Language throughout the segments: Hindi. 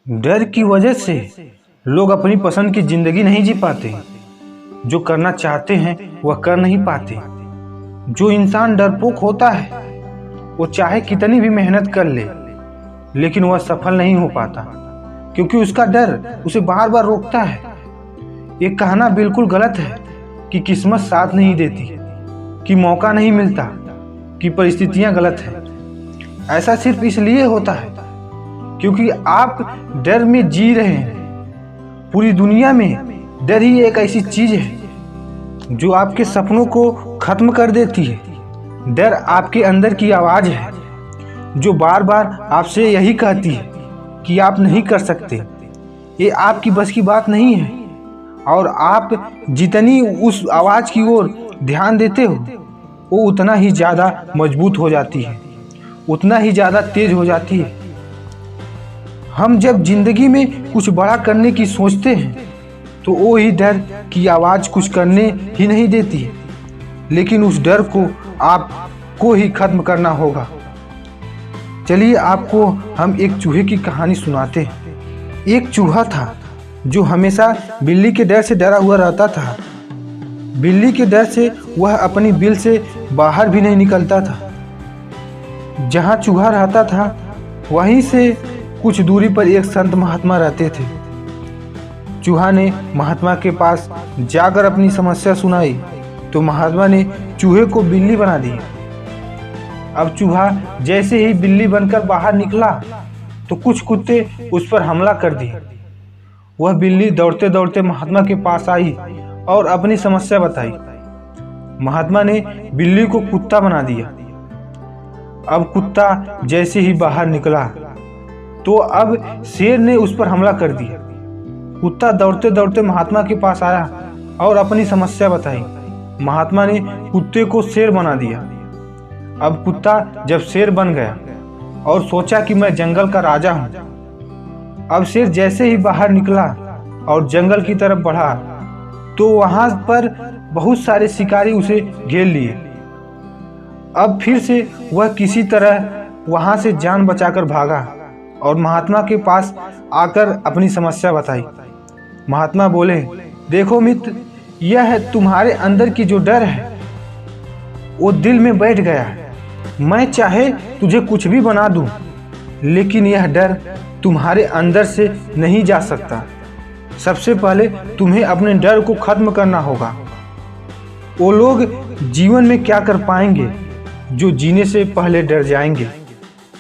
डर की वजह से लोग अपनी पसंद की जिंदगी नहीं जी पाते। जो करना चाहते हैं वह कर नहीं पाते। जो इंसान डरपोक होता है वो चाहे कितनी भी मेहनत कर ले लेकिन वह सफल नहीं हो पाता, क्योंकि उसका डर उसे बार बार रोकता है। ये कहना बिल्कुल गलत है कि किस्मत साथ नहीं देती, कि मौका नहीं मिलता, कि परिस्थितियां गलत हैं। ऐसा सिर्फ इसलिए होता है क्योंकि आप डर में जी रहे हैं। पूरी दुनिया में डर ही एक ऐसी चीज है जो आपके सपनों को खत्म कर देती है। डर आपके अंदर की आवाज है जो बार बार आपसे यही कहती है कि आप नहीं कर सकते, ये आपकी बस की बात नहीं है। और आप जितनी उस आवाज की ओर ध्यान देते हो वो उतना ही ज़्यादा मजबूत हो जाती है, उतना ही ज़्यादा तेज हो जाती है। हम जब जिंदगी में कुछ बड़ा करने की सोचते हैं तो वो ही डर की आवाज़ कुछ करने ही नहीं देती है, लेकिन उस डर को आपको ही खत्म करना होगा। चलिए आपको हम एक चूहे की कहानी सुनाते हैं। एक चूहा था जो हमेशा बिल्ली के डर से डरा हुआ रहता था। बिल्ली के डर से वह अपनी बिल से बाहर भी नहीं निकलता था। जहाँ चूहा रहता था वहीं से कुछ दूरी पर एक संत महात्मा रहते थे। चूहा ने महात्मा के पास जाकर अपनी समस्या सुनाई तो महात्मा ने चूहे को बिल्ली बना दिया। अब चूहा जैसे ही बिल्ली बनकर बाहर निकला तो कुछ कुत्ते उस पर हमला कर दिए। वह बिल्ली दौड़ते दौड़ते महात्मा के पास आई और अपनी समस्या बताई। महात्मा ने बिल्ली को कुत्ता बना दिया। अब कुत्ता जैसे ही बाहर निकला तो अब शेर ने उस पर हमला कर दिया। कुत्ता दौड़ते दौड़ते महात्मा के पास आया और अपनी समस्या बताई। महात्मा ने कुत्ते को शेर बना दिया। अब कुत्ता जब शेर बन गया और सोचा कि मैं जंगल का राजा हूँ। अब शेर जैसे ही बाहर निकला और जंगल की तरफ बढ़ा तो वहां पर बहुत सारे शिकारी उसे घेर लिए। अब फिर से वह किसी तरह वहां से जान बचाकर भागा और महात्मा के पास आकर अपनी समस्या बताई। महात्मा बोले, देखो मित्र, यह है तुम्हारे अंदर की जो डर है वो दिल में बैठ गया है। मैं चाहे तुझे कुछ भी बना दूं, लेकिन यह डर तुम्हारे अंदर से नहीं जा सकता। सबसे पहले तुम्हें अपने डर को खत्म करना होगा। वो लोग जीवन में क्या कर पाएंगे जो जीने से पहले डर जाएंगे।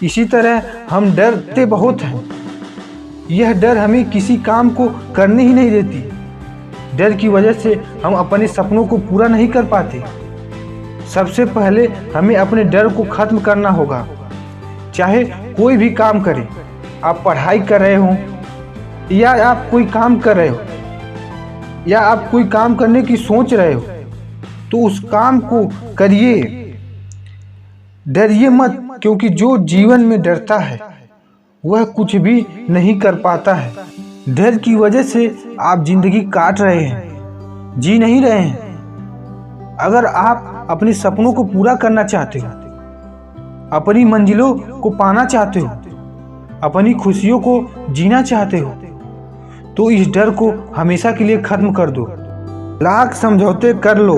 इसी तरह हम डरते बहुत हैं। यह डर हमें किसी काम को करने ही नहीं देती। डर की वजह से हम अपने सपनों को पूरा नहीं कर पाते। सबसे पहले हमें अपने डर को खत्म करना होगा। चाहे कोई भी काम करें, आप पढ़ाई कर रहे हो या आप कोई काम कर रहे हो या आप कोई काम करने की सोच रहे हो तो उस काम को करिए। डरिए मत, क्योंकि जो जीवन में डरता है वह कुछ भी नहीं कर पाता है। डर की वजह से आप जिंदगी काट रहे हैं, जी नहीं रहे हैं। अगर आप अपने सपनों को पूरा करना चाहते हो, अपनी मंजिलों को पाना चाहते हो, अपनी खुशियों को जीना चाहते हो तो इस डर को हमेशा के लिए खत्म कर दो। लाख समझौते कर लो,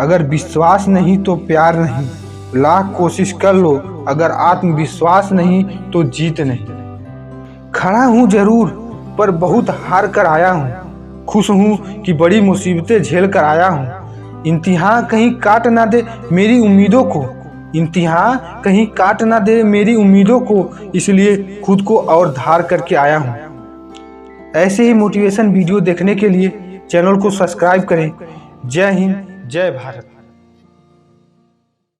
अगर विश्वास नहीं तो प्यार नहीं। लाख कोशिश कर लो, अगर आत्मविश्वास नहीं तो जीत नहीं। खड़ा हूँ जरूर पर बहुत हार कर आया हूँ। खुश हूँ कि बड़ी मुसीबतें झेल कर आया हूँ। इम्तिहान कहीं काट ना दे मेरी उम्मीदों को, इम्तिहान कहीं काट ना दे मेरी उम्मीदों को, इसलिए खुद को और धार करके आया हूँ। ऐसे ही मोटिवेशन वीडियो देखने के लिए चैनल को सब्सक्राइब करें। जय हिंद, जय भारत।